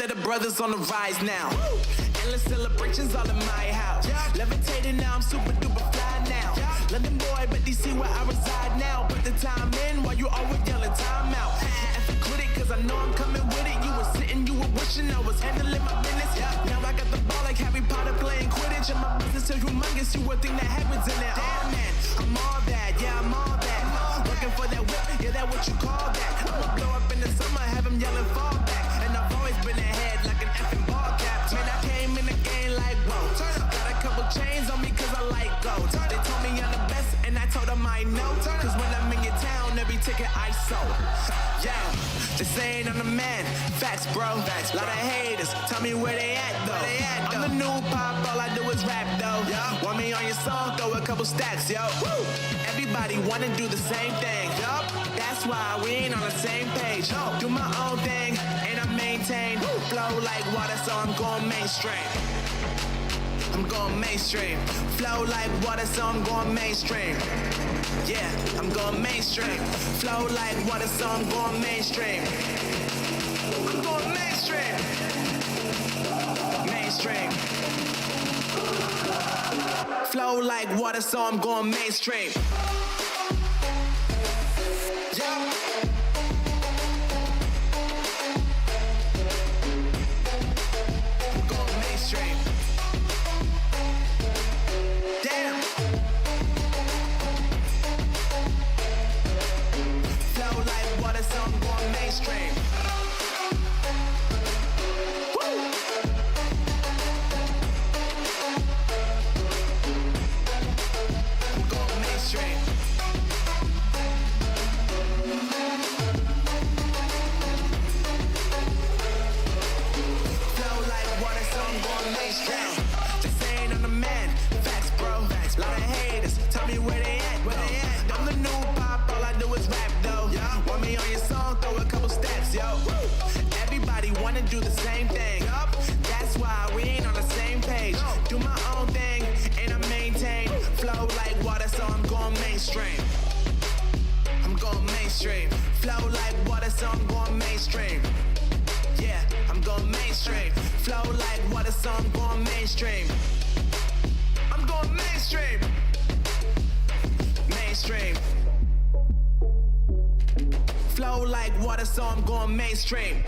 that the brothers on the rise now. Endless celebrations all in my house. Levitating now, I'm super duper fly now. London boy, but DC where I reside now. Put the time in while you always yelling time out. And for quit it, cause I know I'm coming with it. You were sitting, you were wishing I was handling my business. Now I got the ball like Harry Potter playing Quidditch. And my business is humongous, you would think that happens in there. Oh man, I'm all that, yeah, I'm all that. Looking for that whip, yeah, that what you call that. I'ma blow up in the summer, have them yelling fall back. And I've always been ahead like an effing ball cap. Man, I came in the game like, whoa. Got a couple chains on me cause I like gold. They told me I'm the best and I told them I know. Cause when I'm in your town, every ticket I sold. Yeah, just saying I'm the man. Facts, bro. Lot of haters, tell me where they at though. I'm the new pop, all I do is rap though. Want me on your song, throw a couple stacks, yo. Everybody wanna do the same thing. That's why we ain't on the same page. Do my own thing and I maintain. Flow like water, so I'm going mainstream. I'm going mainstream. Flow like water, so I'm going mainstream. Yeah, I'm going mainstream. Flow like water, so I'm going mainstream. I'm going mainstream. Mainstream. Flow like water, so I'm going mainstream. Yeah. I'm going mainstream. Damn. Flow like water, so I'm going mainstream. Woo. I'm going mainstream. Flow like water, so I'm going mainstream. Just saying I'm the man. Facts, bro. Lot of haters, tell me where they at, though. I'm the new pop, all I do is rap, though. Want me on your song, throw a couple steps, yo. Everybody wanna do the same thing. That's why we ain't on the same page. Do my own thing, and I maintain. Flow like water, so I'm going mainstream. I'm going mainstream. Flow like water, so I'm going mainstream. Yeah, I'm going mainstream. Flow like water, so I'm going mainstream. I'm going mainstream. Mainstream. Flow like water, so I'm going mainstream.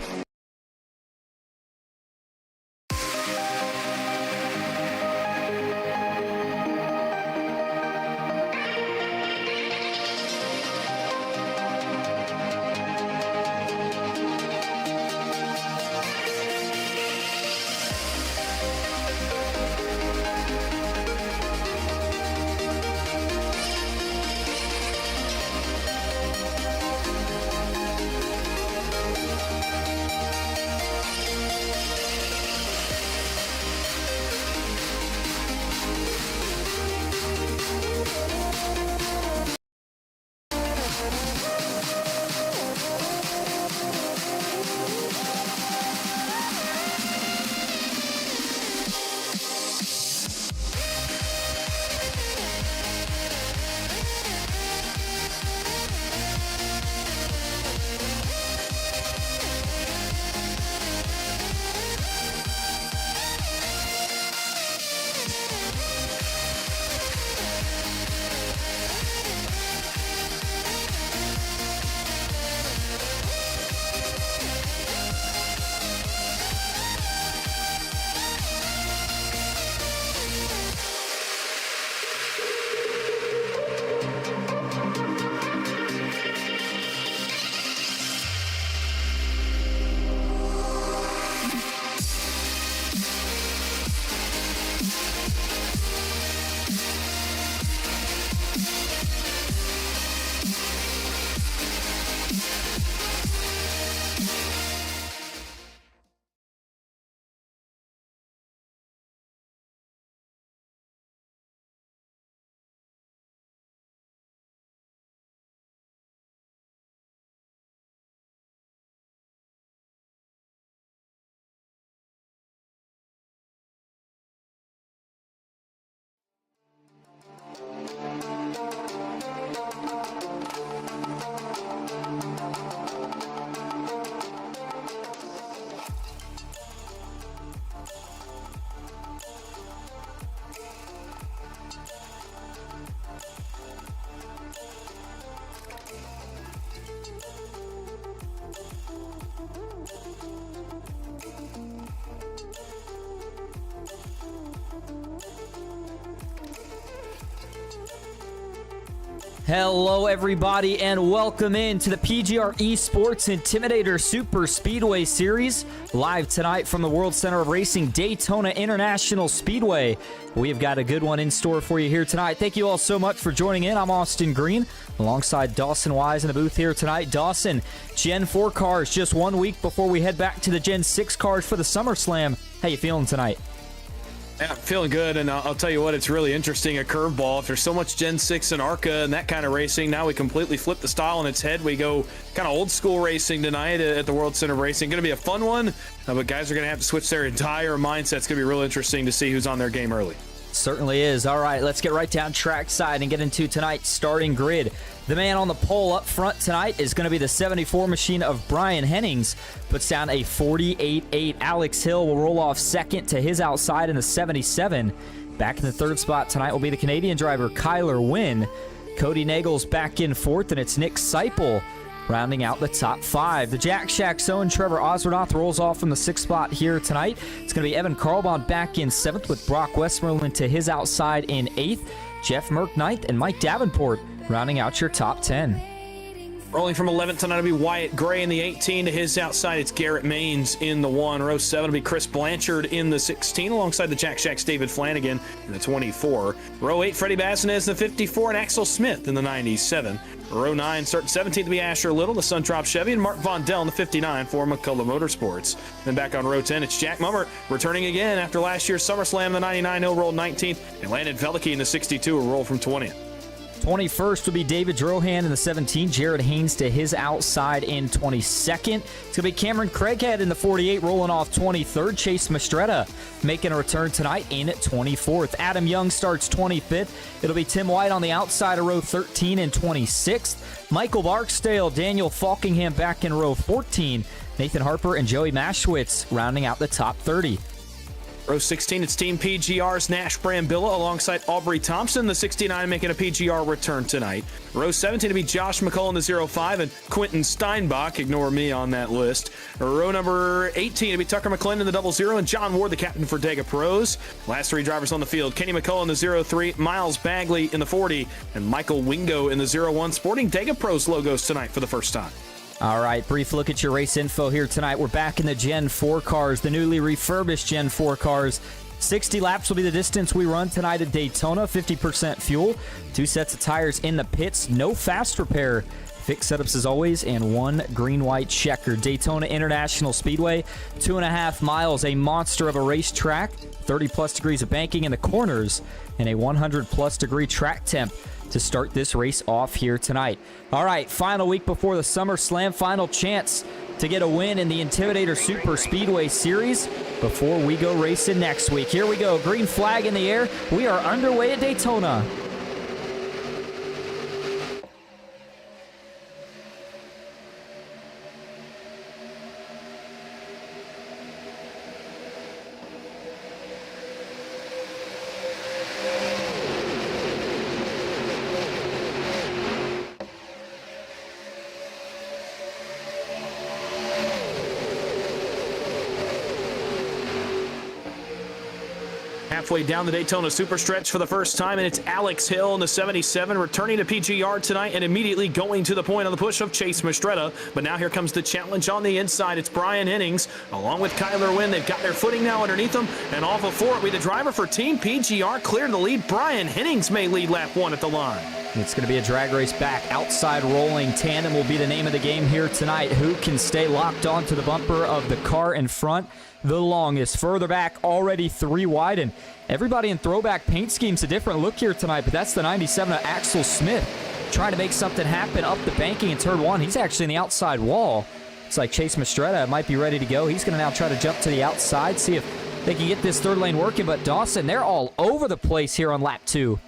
Hello everybody and welcome in to the PGR eSports Intimidator Superspeedway Series, live tonight from the World Center of Racing, Daytona International Speedway. We have got a good one in store for you here tonight. Thank you all so much for joining in. I'm Austin Green alongside Dawson Wise in the booth here tonight. Dawson, Gen 4 cars just 1 week before we head back to the Gen 6 cars for the SummerSlam. How you feeling tonight? Yeah, I'm feeling good, and I'll tell you what, it's really interesting, a curveball. If there's so much Gen 6 and ARCA and that kind of racing, now we completely flip the style on its head. We go kind of old school racing tonight at the World Center of Racing. Going to be a fun one, but guys are going to have to switch their entire mindset. It's going to be real interesting to see who's on their game early. Certainly is. All right, let's get right down trackside and get into tonight's starting grid. The man on the pole up front tonight is going to be the 74 machine of Brian Hennings. Puts down a 48.8. Alex Hill will roll off second to his outside in the 77. Back in the third spot tonight will be the Canadian driver Kyler Wynn. Cody Nagel's back in fourth, and it's Nick Seipel rounding out the top five. The Jack Shack's own Trevor Oswernoth rolls off from the sixth spot here tonight. It's going to be Evan Carlbon back in seventh with Brock Westmoreland to his outside in eighth. Jeff Merck ninth, and Mike Davenport rounding out your top 10. Rolling from 11th tonight will be Wyatt Gray in the 18. To his outside, it's Garrett Maines in the 1. Row 7 will be Chris Blanchard in the 16, alongside the Jack Shack's David Flanagan in the 24. Row 8, Freddie Bassinez in the 54, and Axel Smith in the 97. Row 9, starting 17th will be Asher Little, the Suntrop Chevy, and Mark Von Dell in the 59 for McCullough Motorsports. Then back on row 10, it's Jack Mummert returning again after last year's SummerSlam in the 99. He'll roll 19th, and Landon Veliky in the 62 will roll from 20th. 21st will be David Drohan in the 17. Jared Haynes to his outside in 22nd. It's going to be Cameron Craighead in the 48 rolling off 23rd. Chase Mastretta making a return tonight in 24th. Adam Young starts 25th. It'll be Tim White on the outside of row 13 and 26th. Michael Barksdale, Daniel Falkingham back in row 14. Nathan Harper and Joey Maschwitz rounding out the top 30. Row 16, it's Team PGR's Nash Brambilla alongside Aubrey Thompson, the 69, making a PGR return tonight. Row 17 to be Josh McCullough in the 05 and Quentin Steinbach, ignore me on that list. Row number 18 to be Tucker McClendon in the 00 and John Ward, the captain for Dega Pros. Last three drivers on the field, Kenny McCullough in the 03, Miles Bagley in the 40, and Michael Wingo in the 01, sporting Dega Pros logos tonight for the first time. All right, brief look at your race info here tonight. We're back in the Gen 4 cars, the newly refurbished Gen 4 cars. 60 laps will be the distance we run tonight at Daytona, 50% fuel, 2 sets of tires in the pits, no fast repair. Fixed setups as always, and 1 green-white checker. Daytona International Speedway, 2.5 miles, a monster of a racetrack, 30-plus degrees of banking in the corners, and a 100-plus degree track temp to start this race off here tonight. All right, final week before the SummerSlam, final chance to get a win in the Intimidator Superspeedway Series before we go racing next week. Here we go, green flag in the air. We are underway at Daytona. Halfway down the Daytona Superstretch for the first time, and it's Alex Hill in the 77 returning to PGR tonight and immediately going to the point on the push of Chase Mastretta. But now here comes the challenge on the inside. It's Brian Hennings along with Kyler Wynn. They've got their footing now underneath them, and off of 4 will be the driver for Team PGR, clear to the lead. Brian Hennings may lead lap 1 at the line. It's going to be a drag race back. Outside rolling tandem will be the name of the game here tonight. Who can stay locked onto the bumper of the car in front the longest? Further back, already 3 wide, and everybody in throwback paint schemes a different look here tonight, but that's the 97 of Axel Smith trying to make something happen up the banking in turn 1. He's actually in the outside wall. It's like Chase Mastretta might be ready to go. He's going to now try to jump to the outside, see if they can get this third lane working, but Dawson, they're all over the place here on lap 2.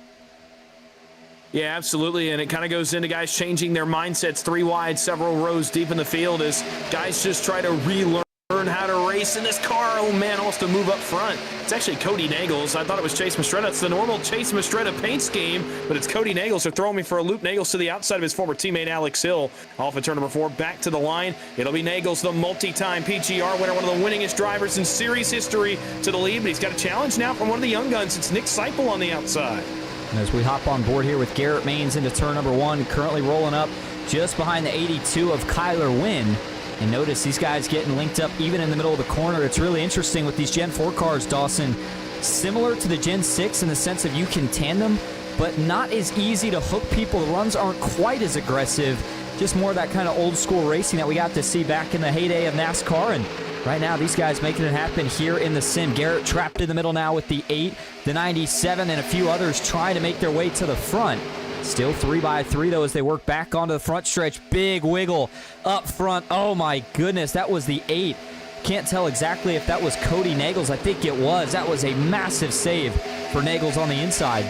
Yeah, absolutely, and it kind of goes into guys changing their mindsets 3 wide, several rows deep in the field as guys just try to relearn how to race in this car. Oh man, almost to move up front. It's actually Cody Nagels. I thought it was Chase Mastretta. It's the normal Chase Mastretta paint scheme, but it's Cody Nagels. They're throwing me for a loop. Nagels to the outside of his former teammate Alex Hill. Off of turn number 4, back to the line. It'll be Nagels, the multi-time PGR winner, one of the winningest drivers in series history, to the lead, but he's got a challenge now from one of the young guns. It's Nick Seipel on the outside. And as we hop on board here with Garrett Maines into turn number 1, currently rolling up just behind the 82 of Kyler Wynn. And notice these guys getting linked up even in the middle of the corner. It's really interesting with these Gen 4 cars, Dawson. Similar to the Gen 6 in the sense of you can tandem, but not as easy to hook people. The runs aren't quite as aggressive. Just more of that kind of old school racing that we got to see back in the heyday of NASCAR. And right now, these guys making it happen here in the sim. Garrett trapped in the middle now with the 8, the 97, and a few others trying to make their way to the front. Still 3x3, though, as they work back onto the front stretch. Big wiggle up front. Oh, my goodness. That was the 8. Can't tell exactly if that was Cody Nagels. I think it was. That was a massive save for Nagels on the inside.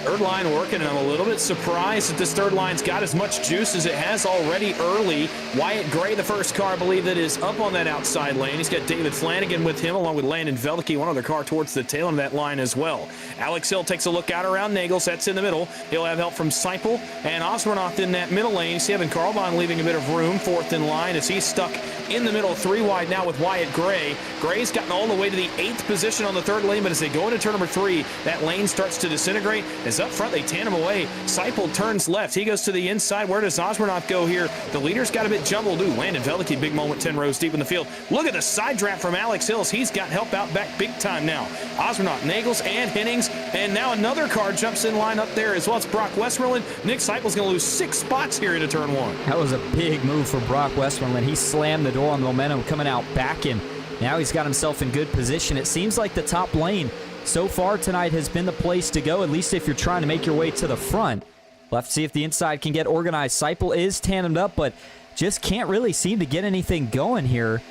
Third line working, and I'm a little bit surprised that this third line's got as much juice as it has already early. Wyatt Gray, the first car, I believe, that is up on that outside lane. He's got David Flanagan with him, along with Landon Veldeke, one other car towards the tail end of that line as well. Alex Hill takes a look out around Nagels. That's in the middle. He'll have help from Seipel and Osmanoff in that middle lane. Evan Carlbon leaving a bit of room, fourth in line, as he's stuck in the middle, 3 wide now with Wyatt Gray. Gray's gotten all the way to the 8th position on the third lane, but as they go into turn number 3, that lane starts to disintegrate. As up front, they tandem away. Seipel turns left. He goes to the inside. Where does Osmanoff go here? The leader's got a bit jumbled. Ooh, Landon Veldeke, big moment, 10 rows deep in the field. Look at the side draft from Alex Hills. He's got help out back big time now. Osmanoff, Nagels, and Hennings, and now another car jumps in line up there as well. It's Brock Westmoreland. Nick Seipel's going to lose 6 spots here into turn 1. That was a big move for Brock Westmoreland. He slammed the door on the momentum coming out back, and now he's got himself in good position. It seems like the top lane so far tonight has been the place to go, at least if you're trying to make your way to the front. We'll have to see if the inside can get organized. Seipel is tandemed up, but just can't really seem to get anything going here.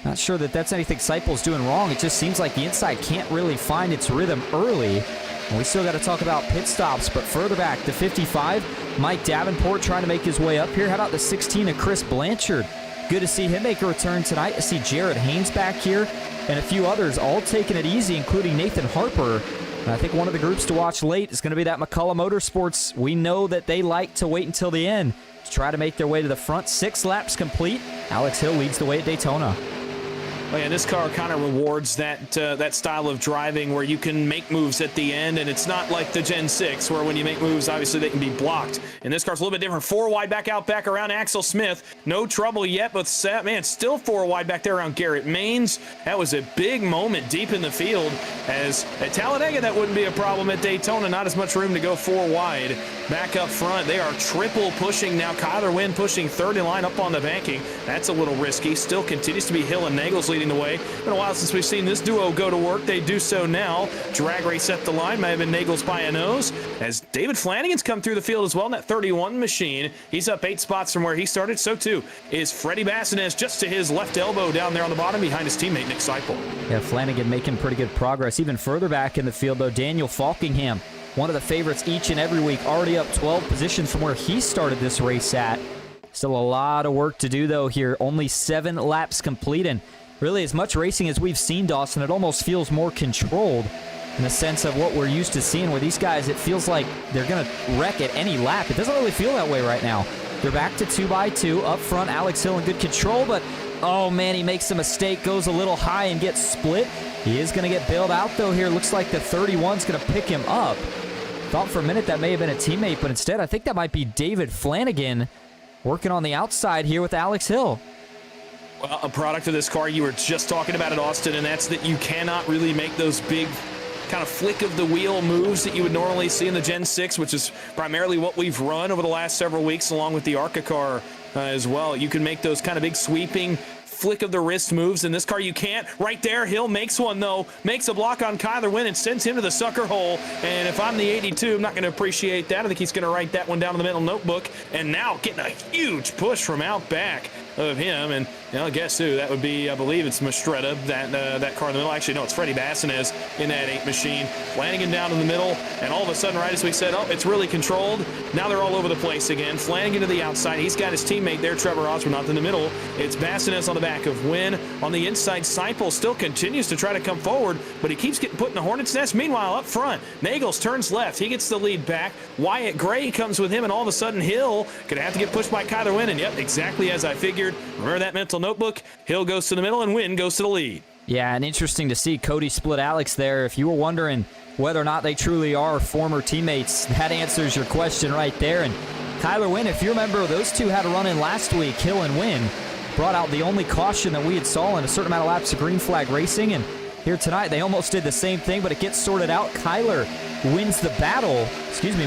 Not sure that that's anything Seipel's doing wrong. It just seems like the inside can't really find its rhythm early. And we still got to talk about pit stops, but further back, the 55, Mike Davenport trying to make his way up here. How about the 16 of Chris Blanchard? Good to see him make a return tonight. I see Jared Haynes back here and a few others all taking it easy, including Nathan Harper. And I think one of the groups to watch late is going to be that McCullough Motorsports. We know that they like to wait until the end to try to make their way to the front. 6 laps complete. Alex Hill leads the way at Daytona. Oh yeah, this car kind of rewards that style of driving where you can make moves at the end, and it's not like the Gen 6 where when you make moves, obviously they can be blocked. And this car's a little bit different. 4 wide back out back around Axel Smith. No trouble yet, but man, still 4 wide back there around Garrett Maines. That was a big moment deep in the field, as at Talladega that wouldn't be a problem. At Daytona, not as much room to go 4 wide. Back up front, they are triple pushing now. Kyler Wynn pushing third in line up on the banking. That's a little risky. Still continues to be Hill and Nagels leading the way. Been a while since we've seen this duo go to work. They do so now. Drag race at the line. May have been Nagels by a nose. As David Flanagan's come through the field as well in that 31 machine. He's up 8 spots from where he started. So too is Freddie Bassinez, just to his left elbow down there on the bottom behind his teammate Nick Seipel. Yeah, Flanagan making pretty good progress. Even further back in the field, though, Daniel Falkingham, one of the favorites each and every week, already up 12 positions from where he started this race at. Still a lot of work to do, though, here. Only 7 laps complete, and really as much racing as we've seen, Dawson, it almost feels more controlled in the sense of what we're used to seeing, where these guys, it feels like they're going to wreck at any lap. It doesn't really feel that way right now. They're back to 2x2. Up front, Alex Hill in good control, but oh man, he makes a mistake, goes a little high and gets split. He is going to get bailed out, though, here. Looks like the 31's going to pick him up. Thought for a minute that may have been a teammate, but instead I think that might be David Flanagan working on the outside here with Alex Hill. Well, a product of this car, you were just talking about it, Austin, and that's that you cannot really make those big kind of flick of the wheel moves that you would normally see in the Gen 6, which is primarily what we've run over the last several weeks along with the ARCA car as well. You can make those kind of big sweeping flick of the wrist moves. In this car, you can't. Right there, Hill makes one, though. Makes a block on Kyler Wynn and sends him to the sucker hole. And if I'm the 82, I'm not going to appreciate that. I think he's going to write that one down in the mental notebook. And now getting a huge push from out back of him. And you know, guess who? That would be, I believe it's Mastretta, that car in the middle. Actually, no, it's Freddie Bassinez in that 8 machine. Flanagan down in the middle. And all of a sudden, right as we said, oh, it's really controlled. Now they're all over the place again. Flanagan to the outside. He's got his teammate there, Trevor Osmanoff, in the middle. It's Bassinez on the back of Wynn. On the inside, Seipel still continues to try to come forward, but he keeps getting put in the hornet's nest. Meanwhile, up front, Nagels turns left. He gets the lead back. Wyatt Gray comes with him, and all of a sudden, Hill going to have to get pushed by Kyler Wynn. And yep, exactly as I figured. Remember that mental notebook? Hill goes to the middle, and Wynn goes to the lead. Yeah, and interesting to see Cody split Alex there. If you were wondering whether or not they truly are former teammates, that answers your question right there. And Kyler Wynn, if you remember, those two had a run in last week. Hill and Wynn brought out the only caution that we had saw in a certain amount of laps of green flag racing. And here tonight, they almost did the same thing, but it gets sorted out. Kyler wins the battle,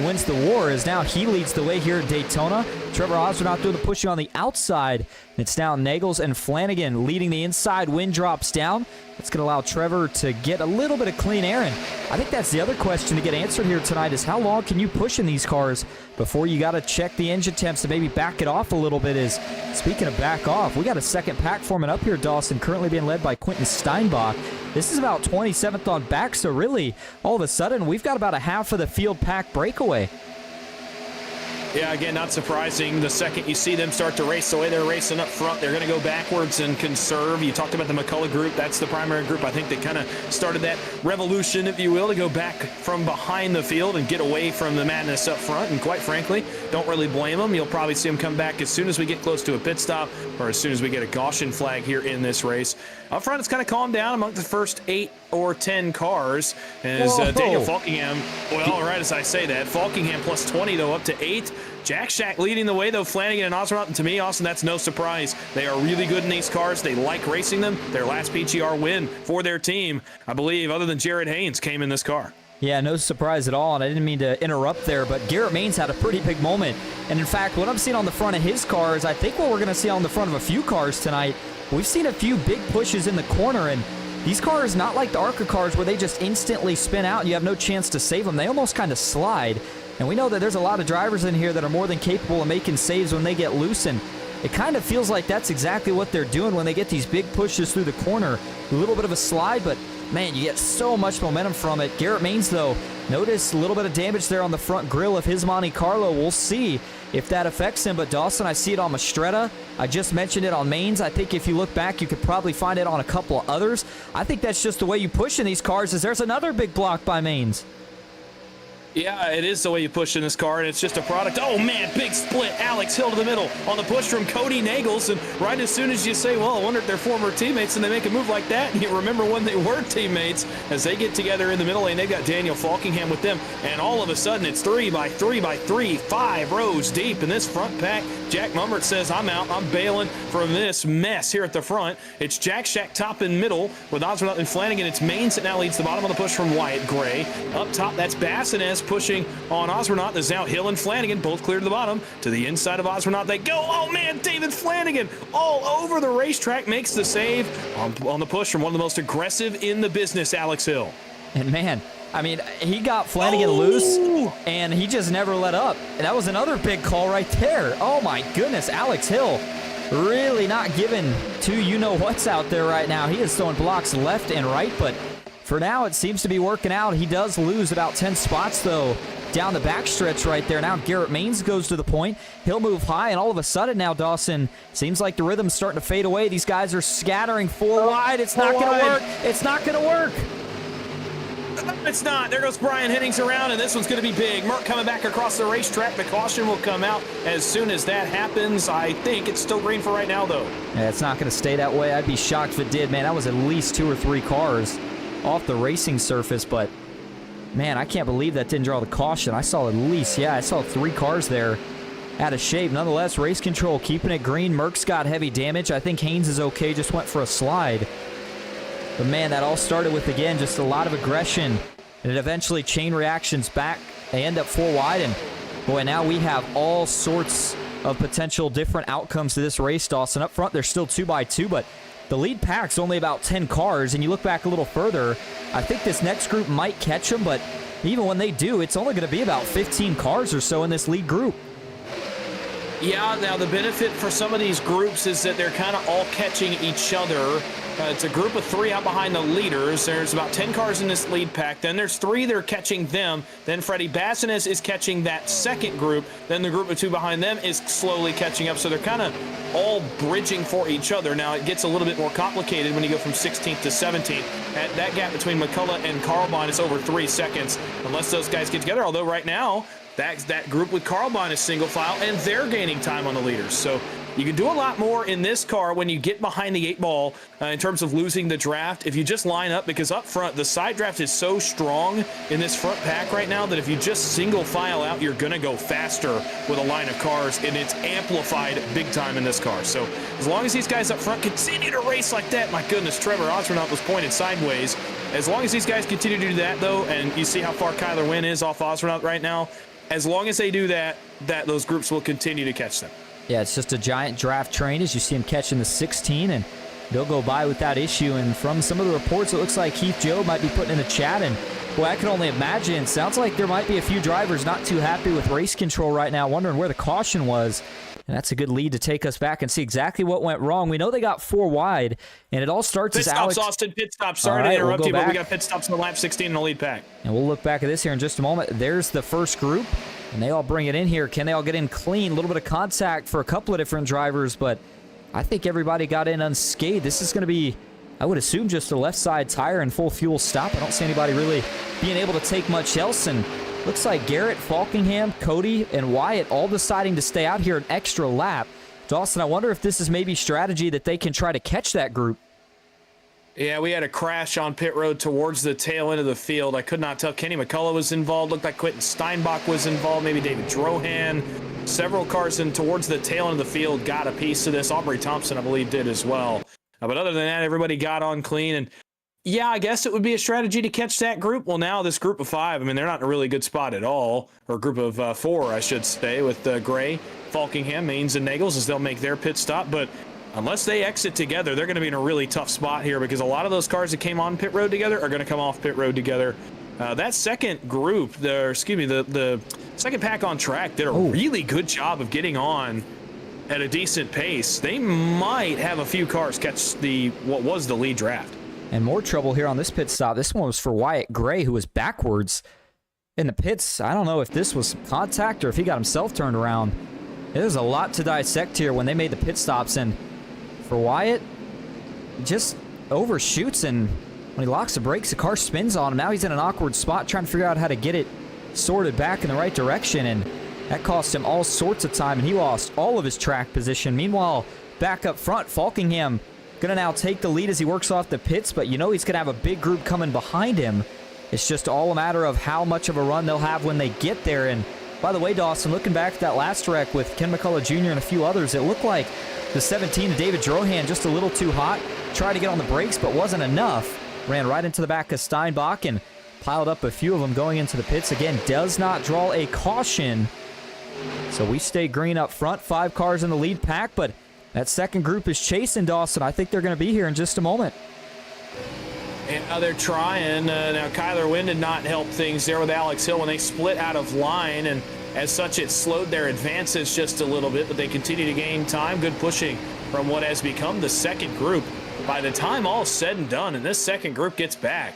wins the war, as now he leads the way here at Daytona. Trevor Osborne doing the pushing on the outside. It's now Nagels and Flanagan leading the inside. Wynn drops down. That's going to allow Trevor to get a little bit of clean air. And I think that's the other question to get answered here tonight is how long can you push in these cars before you got to check the engine temps to maybe back it off a little bit. Is speaking of back off, we got a second pack forming up here, Dawson, currently being led by Quentin Steinbach. This is about 27th on back, so really, all of a sudden, we've got about a half of the field pack breakaway. Yeah, again, not surprising. The second you see them start to race the way they're racing up front, they're going to go backwards and conserve. You talked about the McCullough group. That's the primary group. I think that kind of started that revolution, if you will, to go back from behind the field and get away from the madness up front. And quite frankly, don't really blame them. You'll probably see them come back as soon as we get close to a pit stop or as soon as we get a caution flag here in this race. Up front, it's kind of calmed down among the first 8 or 10 cars as Daniel Falkingham, well, right as I say that, Falkingham plus 20, though, up to 8. Jack Shack leading the way, though, Flanagan and Osborne. And to me, Austin, that's no surprise. They are really good in these cars. They like racing them. Their last PGR win for their team, I believe, other than Jared Haynes, came in this car. Yeah, no surprise at all, and I didn't mean to interrupt there, but Garrett Maines had a pretty big moment. And in fact, what I'm seeing on the front of his car is I think what we're going to see on the front of a few cars tonight. We've seen a few big pushes in the corner, and these cars, not like the ARCA cars where they just instantly spin out and you have no chance to save them. They almost kind of slide. And we know that there's a lot of drivers in here that are more than capable of making saves when they get loose, and it kind of feels like that's exactly what they're doing when they get these big pushes through the corner. A little bit of a slide, but man, you get so much momentum from it. Garrett Maines, though, notice a little bit of damage there on the front grille of his Monte Carlo. We'll see if that affects him. But Dawson, I see it on Mastretta. I just mentioned it on Maines. I think if you look back, you could probably find it on a couple of others. I think that's just the way you push in these cars, is there's another big block by Maines. Yeah, it is the way you push in this car, and it's just a product. Oh, man, big split. Alex Hill to the middle on the push from Cody Nagels. And right as soon as you say, well, I wonder if they're former teammates, and they make a move like that, and you remember when they were teammates as they get together in the middle lane. They've got Daniel Falkingham with them, and all of a sudden it's 3 by 3 by 3, 5 rows deep in this front pack. Jack Mummert says, I'm out. I'm bailing from this mess here at the front. It's Jack Shack top and middle with Osborne and Flanagan. It's Maines that now leads the bottom of the push from Wyatt Gray. Up top, that's Bassinez pushing on Osborne. There's now Hill and Flanagan both clear to the bottom. To the inside of Osborne they go. Oh, man, David Flanagan all over the racetrack makes the save on the push from one of the most aggressive in the business, Alex Hill. And, man, I mean, he got Flanagan loose, and he just never let up. And that was another big call right there. Oh, my goodness, Alex Hill really not giving to you-know-what's out there right now. He is throwing blocks left and right, but for now it seems to be working out. He does lose about 10 spots, though, down the backstretch right there. Now Garrett Maines goes to the point. He'll move high, and all of a sudden now, Dawson, seems like the rhythm's starting to fade away. These guys are scattering 4 wide. It's not going to work. It's not going to work. It's not. There goes Brian Hennings around, and this one's going to be big. Merck coming back across the racetrack. The caution will come out as soon as that happens. I think it's still green for right now, though. Yeah, it's not going to stay that way. I'd be shocked if it did, man. That was at least 2 or 3 cars off the racing surface, but man, I can't believe that didn't draw the caution. I saw 3 cars there out of shape. Nonetheless, race control keeping it green. Merck's got heavy damage. I think Haynes is okay, just went for a slide. But man, that all started with, again, just a lot of aggression, and it eventually chain reactions back. They end up 4 wide, and boy, now we have all sorts of potential different outcomes to this race, Dawson. Up front, they're still 2 by 2, but the lead pack's only about 10 cars, and you look back a little further, I think this next group might catch them, but even when they do, it's only going to be about 15 cars or so in this lead group. Yeah, now the benefit for some of these groups is that they're kind of all catching each other. It's a group of 3 out behind the leaders. There's about 10 cars in this lead pack. Then there's 3 that are catching them. Then Freddie Bassinez is catching that second group. Then the group of 2 behind them is slowly catching up. So they're kind of all bridging for each other. Now it gets a little bit more complicated when you go from 16th to 17th. That gap between McCullough and Carlbahn is over 3 seconds, unless those guys get together. Although right now, that group with Carlbahn is single file, and they're gaining time on the leaders. So You can do a lot more in this car when you get behind the 8 ball in terms of losing the draft. If you just line up, because up front, the side draft is so strong in this front pack right now that if you just single file out, you're going to go faster with a line of cars, and it's amplified big time in this car. So as long as these guys up front continue to race like that, my goodness, Trevor Ostronaut was pointed sideways. As long as these guys continue to do that, though, and you see how far Kyler Wynn is off Ostronaut right now, as long as they do that, those groups will continue to catch them. Yeah, it's just a giant draft train as you see him catching the 16, and they'll go by without issue. And from some of the reports, it looks like Keith Joe might be putting in a chat, and boy, I can only imagine. Sounds like there might be a few drivers not too happy with race control right now, wondering where the caution was. And that's a good lead to take us back and see exactly what went wrong. We know they got 4 wide, and it all starts as Alex... Pit stops, Austin, pit stops. Sorry to interrupt you, but we got pit stops in the lap 16 in the lead pack. And we'll look back at this here in just a moment. There's the first group, and they all bring it in here. Can they all get in clean? A little bit of contact for a couple of different drivers, but I think everybody got in unscathed. This is going to be, I would assume, just a left side tire and full fuel stop. I don't see anybody really being able to take much else, and looks like Garrett, Falkingham, Cody, and Wyatt all deciding to stay out here an extra lap. Dawson, I wonder if this is maybe strategy that they can try to catch that group. Yeah, we had a crash on pit road towards the tail end of the field. I could not tell. Kenny McCullough was involved. Looked like Quentin Steinbach was involved. Maybe David Drohan. Several cars in towards the tail end of the field got a piece of this. Aubrey Thompson, I believe, did as well. But other than that, everybody got on clean. And yeah, I guess it would be a strategy to catch that group. Well, now this group of 5, I mean, they're not in a really good spot at all. Or a group of 4, I should say, with Gray, Falkingham, Maines, and Nagels as they'll make their pit stop. But unless they exit together, they're going to be in a really tough spot here because a lot of those cars that came on pit road together are going to come off pit road together. That second group, the second pack on track did a really good job of getting on at a decent pace. They might have a few cars catch what was the lead draft. And more trouble here on this pit stop. This one was for Wyatt Gray, who was backwards in the pits. I don't know if this was contact or if he got himself turned around. There's a lot to dissect here when they made the pit stops. And for Wyatt, just overshoots, and when he locks the brakes, the car spins on him. Now he's in an awkward spot trying to figure out how to get it sorted back in the right direction, and that cost him all sorts of time, and he lost all of his track position. Meanwhile, back up front, Falkingham going to now take the lead as he works off the pits, but you know he's going to have a big group coming behind him. It's just all a matter of how much of a run they'll have when they get there. And by the way, Dawson, looking back at that last wreck with Ken McCullough Jr. and a few others, it looked like the 17, David Drohan, just a little too hot. Tried to get on the brakes, but wasn't enough. Ran right into the back of Steinbach and piled up a few of them going into the pits. Again, does not draw a caution. So we stay green up front. 5 cars in the lead pack, but that second group is chasing Dawson. I think they're going to be here in just a moment. And now they're trying. Now Kyler Wynn did not help things there with Alex Hill when they split out of line, and as such it slowed their advances just a little bit, but they continue to gain time. Good pushing from what has become the second group. By the time all's said and done and this second group gets back,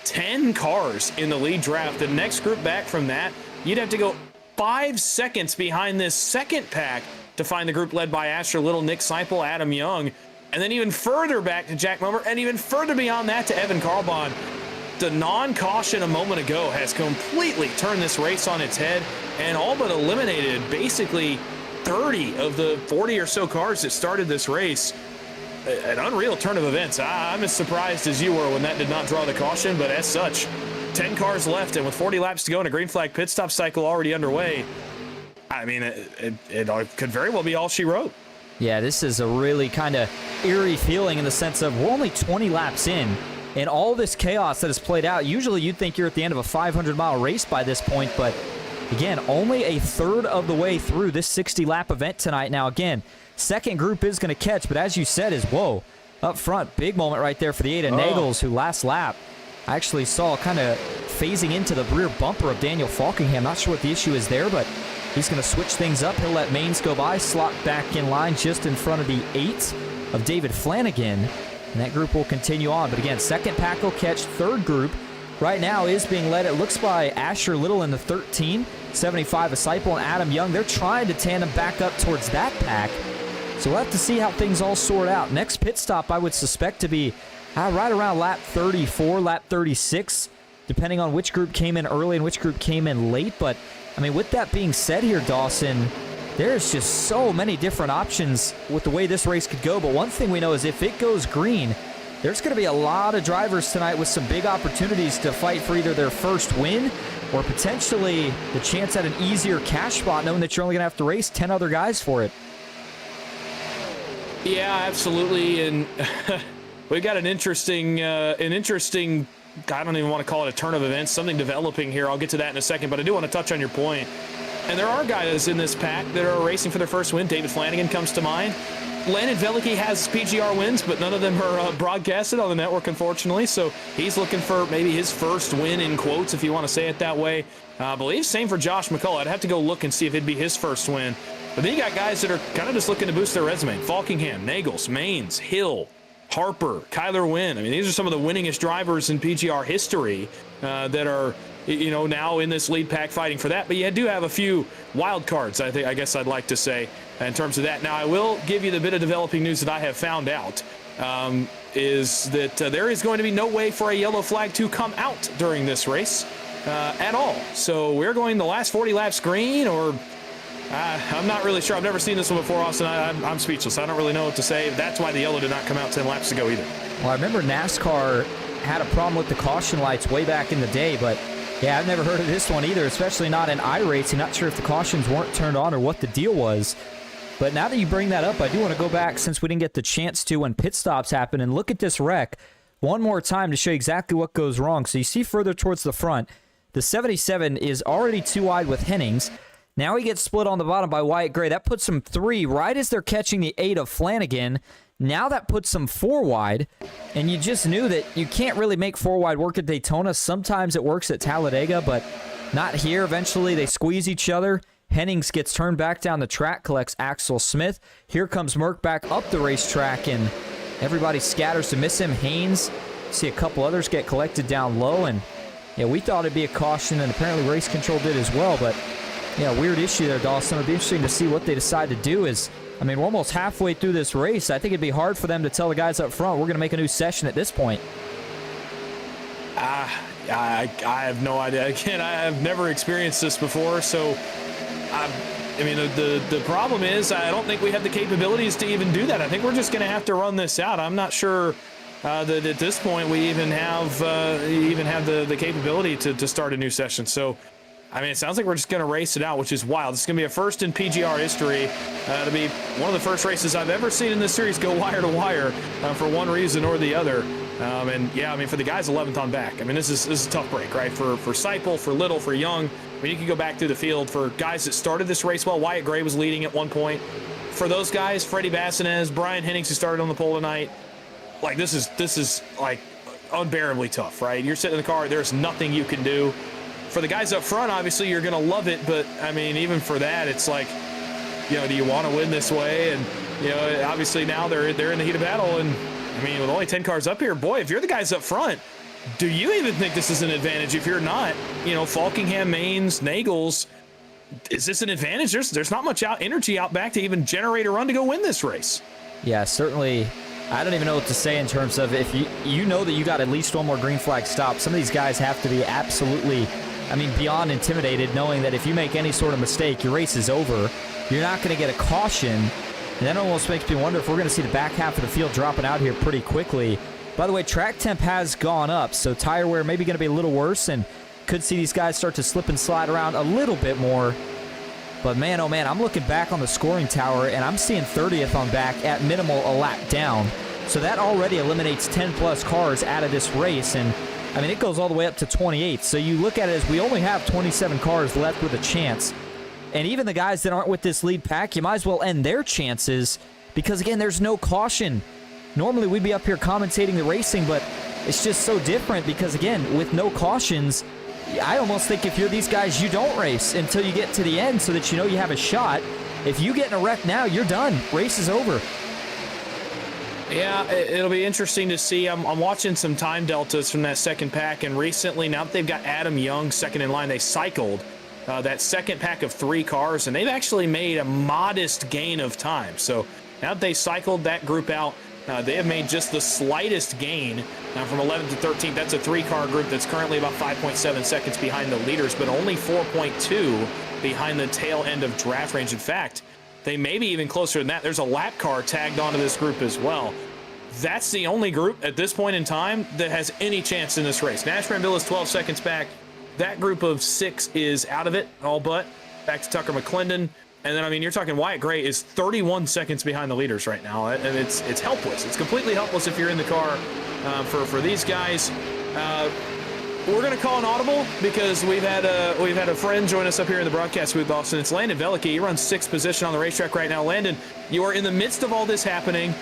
10 cars in the lead draft. The next group back from that, you'd have to go 5 seconds behind this second pack to find the group led by Asher Little, Nick Seipel, Adam Young, and then even further back to Jack Mummer, and even further beyond that to Evan Carlbon. The non-caution a moment ago has completely turned this race on its head and all but eliminated basically 30 of the 40 or so cars that started this race. An unreal turn of events. I'm as surprised as you were when that did not draw the caution, but as such, 10 cars left, and with 40 laps to go and a green flag pit stop cycle already underway, I mean, it could very well be all she wrote. Yeah, this is a really kind of eerie feeling in the sense of we're only 20 laps in, and all this chaos that has played out. Usually you'd think you're at the end of a 500-mile race by this point, but again, only a third of the way through this 60-lap event tonight. Now, again, second group is going to catch, but as you said, whoa, up front, big moment right there for the 8 of Nagels, who last lap I actually saw kind of phasing into the rear bumper of Daniel Falkingham. Not sure what the issue is there, but he's going to switch things up. He'll let Maines go by, slot back in line just in front of the 8 of David Flanagan, and that group will continue on. But again, second pack will catch. Third group right now is being led, it looks, by Asher Little in the 13, 75 of Seipel, and Adam Young. They're trying to tandem back up towards that pack. So we'll have to see how things all sort out. Next pit stop I would suspect to be right around lap 34, lap 36, depending on which group came in early and which group came in late. But, I mean, with that being said here, Dawson, there's just so many different options with the way this race could go. But one thing we know is if it goes green, there's going to be a lot of drivers tonight with some big opportunities to fight for either their first win or potentially the chance at an easier cash spot, knowing that you're only going to have to race 10 other guys for it. Yeah, absolutely. And we've got an interesting, I don't even want to call it a turn of events, something developing here. I'll get to that in a second, but I do want to touch on your point. And there are guys in this pack that are racing for their first win. David Flanagan comes to mind. Landon Velicki has PGR wins, but none of them are broadcasted on the network, unfortunately. So he's looking for maybe his first win, in quotes, if you want to say it that way. I believe same for Josh McCullough. I'd have to go look and see if it'd be his first win. But then you got guys that are kind of just looking to boost their resume. Falkingham, Nagels, Maines, Hill, Harper, Kyler Wynn. I mean, these are some of the winningest drivers in PGR history that are, you know, now in this lead pack fighting for that. But you do have a few wild cards, I guess I'd like to say, in terms of that. Now, I will give you the bit of developing news that I have found out, is that there is going to be no way for a yellow flag to come out during this race at all. So we're going the last 40 laps green, or I'm not really sure. I've never seen this one before, Austin. I'm speechless. I don't really know what to say. That's why the yellow did not come out 10 laps ago either. Well, I remember NASCAR had a problem with the caution lights way back in the day, but yeah, I've never heard of this one either, especially not in iRacing. Not sure if the cautions weren't turned on or what the deal was. But now that you bring that up, I do want to go back, since we didn't get the chance to when pit stops happen, and look at this wreck one more time to show you exactly what goes wrong. So you see further towards the front, the 77 is already too wide with Hennings. Now he gets split on the bottom by Wyatt Gray. That puts him 3 right as they're catching the 8 of Flanagan. Now that puts him 4 wide, and you just knew that you can't really make 4 wide work at Daytona. Sometimes it works at Talladega, but not here. Eventually they squeeze each other. Hennings gets turned back down the track, collects Axel Smith. Here comes Merck back up the racetrack, and everybody scatters to miss him. Haynes, see a couple others get collected down low, and yeah, we thought it'd be a caution, and apparently race control did as well, but yeah, weird issue there, Dawson. It'll be interesting to see what they decide to do. I mean, we're almost halfway through this race. I think it'd be hard for them to tell the guys up front, we're going to make a new session at this point. I have no idea. Again, I have never experienced this before, so I mean, the problem is I don't think we have the capabilities to even do that. I think we're just going to have to run this out. I'm not sure that at this point we even have the capability to start a new session. So, I mean, it sounds like we're just going to race it out, which is wild. It's going to be a first in PGR history. To be one of the first races I've ever seen in this series go wire to wire for one reason or the other. And yeah, I mean, for the guys 11th on back, I mean, this is a tough break, right? For Seipel, for Little, for Young. I mean, you can go back through the field for guys that started this race well. Wyatt Gray was leading at one point. For those guys, Freddie Bassinez, Brian Hennings, who started on the pole tonight, like this is like unbearably tough, right? You're sitting in the car, there's nothing you can do. For the guys up front, obviously you're going to love it, but I mean, even for that, it's like, you know, do you want to win this way? And you know, obviously now they're in the heat of battle, and I mean, with only 10 cars up here, boy, if you're the guys up front, do you even think this is an advantage? If you're not, you know, Falkingham, Maines, Nagels, is this an advantage? There's not much energy out back to even generate a run to go win this race. Yeah, certainly. I don't even know what to say in terms of if you know that you got at least one more green flag stop. Some of these guys have to be absolutely, I mean, beyond intimidated, knowing that if you make any sort of mistake, your race is over. You're not going to get a caution. And that almost makes me wonder if we're going to see the back half of the field dropping out here pretty quickly. By the way, track temp has gone up, so tire wear may be going to be a little worse, and could see these guys start to slip and slide around a little bit more. But man, oh man, I'm looking back on the scoring tower, and I'm seeing 30th on back at minimal a lap down. So that already eliminates 10-plus cars out of this race, and I mean, it goes all the way up to 28. So you look at it as we only have 27 cars left with a chance. And even the guys that aren't with this lead pack, you might as well end their chances because, again, there's no caution. Normally, we'd be up here commentating the racing, but it's just so different because, again, with no cautions, I almost think if you're these guys, you don't race until you get to the end so that you know you have a shot. If you get in a wreck now, you're done. Race is over. Yeah, it'll be interesting to see. I'm watching some time deltas from that second pack, and recently, now that they've got Adam Young second in line, they cycled that second pack of 3 cars, and they've actually made a modest gain of time. So now that they cycled that group out, they have made just the slightest gain from 11th to 13th. That's a 3-car group that's currently about 5.7 seconds behind the leaders, but only 4.2 behind the tail end of draft range. In fact, They may be even closer than that. There's a lap car tagged onto this group as well. That's the only group at this point in time that has any chance in this race. Nash Brambilla is 12 seconds back. That group of 6 is out of it, all but. Back to Tucker McClendon. And then, I mean, you're talking Wyatt Gray is 31 seconds behind the leaders right now. And it's helpless. It's completely helpless if you're in the car for these guys. We're going to call an audible because we've had a friend join us up here in the broadcast booth, Dawson. It's Landon Veliky. He runs 6th position on the racetrack right now. Landon, you are in the midst of all this happening.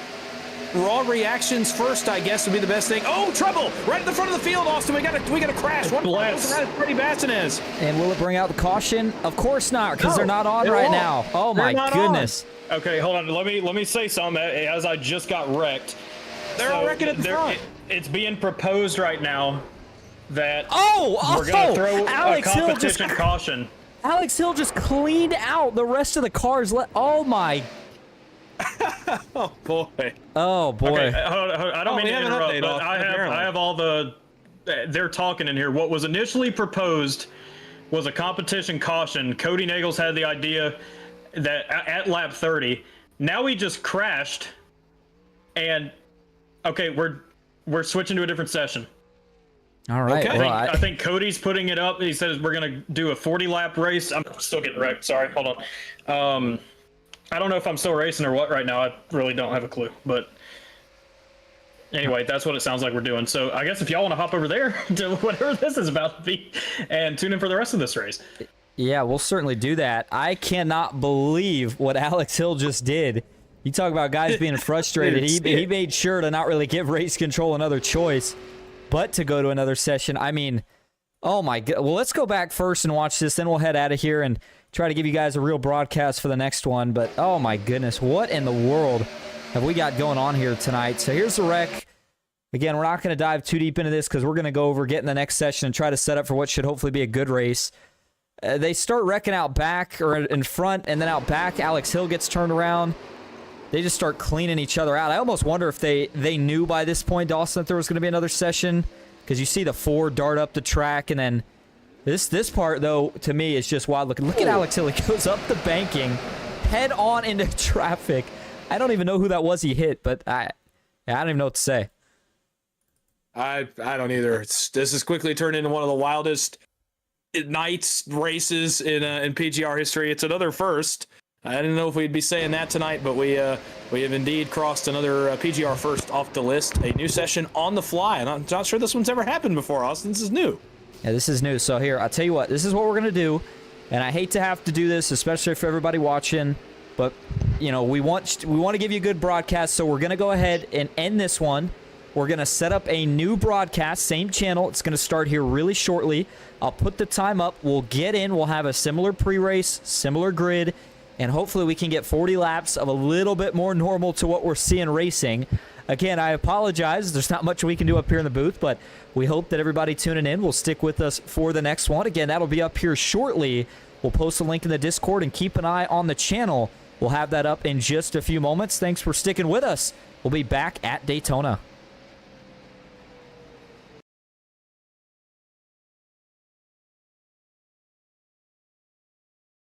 Raw reactions first, I guess, would be the best thing. Oh, trouble! Right in the front of the field, Austin. We got a crash. What bless? Freddie Bassinez. And will it bring out the caution? Of course not, because they're not on right now. Oh my goodness. On. Okay, hold on. Let me say something. As I just got wrecked. They're all wrecking at the front. It's being proposed right now that we're going to throw a competition caution. Alex Hill just cleaned out the rest of the cars. Oh my. Oh boy. Oh boy. Okay, I don't mean to interrupt, but I have all the. They're talking in here. What was initially proposed was a competition caution. Cody Nagels had the idea that at lap 30. Now we just crashed, and okay, we're switching to a different session. All right. Okay. I think Cody's putting it up. He says we're gonna do a 40-lap race. I'm still getting wrecked. Sorry. Hold on. I don't know if I'm still racing or what right now. I really don't have a clue. But anyway, that's what it sounds like we're doing. So I guess if y'all want to hop over there to whatever this is about to be and tune in for the rest of this race. Yeah, we'll certainly do that. I cannot believe what Alex Hill just did. You talk about guys being frustrated. He made sure to not really give race control another choice, but to go to another session. I mean, oh my God. Well, let's go back first and watch this. Then we'll head out of here and try to give you guys a real broadcast for the next one. But oh my goodness, what in the world have we got going on here tonight? So here's the wreck. Again, we're not going to dive too deep into this because we're going to go over, get in the next session, and try to set up for what should hopefully be a good race. They start wrecking out back or in front, and then out back, Alex Hill gets turned around. They just start cleaning each other out. I almost wonder if they knew by this point, Dawson, that there was going to be another session, because you see the 4 dart up the track, and then this part, though, to me, is just wild looking. Look at Alex Hill. He goes up the banking, head on into traffic. I don't even know who that was he hit, but I don't even know what to say. I don't either. This has quickly turned into one of the wildest nights races in PGR history. It's another first. I didn't know if we'd be saying that tonight, but we have indeed crossed another PGR first off the list. A new session on the fly, and I'm not sure this one's ever happened before, Austin. This is new. Yeah, this is new. So here, I'll tell you what. This is what we're going to do, and I hate to have to do this, especially for everybody watching, but, you know, we want to give you a good broadcast, so we're going to go ahead and end this one. We're going to set up a new broadcast, same channel. It's going to start here really shortly. I'll put the time up. We'll get in. We'll have a similar pre-race, similar grid, and hopefully we can get 40 laps of a little bit more normal to what we're seeing racing. Again, I apologize. There's not much we can do up here in the booth, but we hope that everybody tuning in will stick with us for the next one. Again, that'll be up here shortly. We'll post a link in the Discord and keep an eye on the channel. We'll have that up in just a few moments. Thanks for sticking with us. We'll be back at Daytona.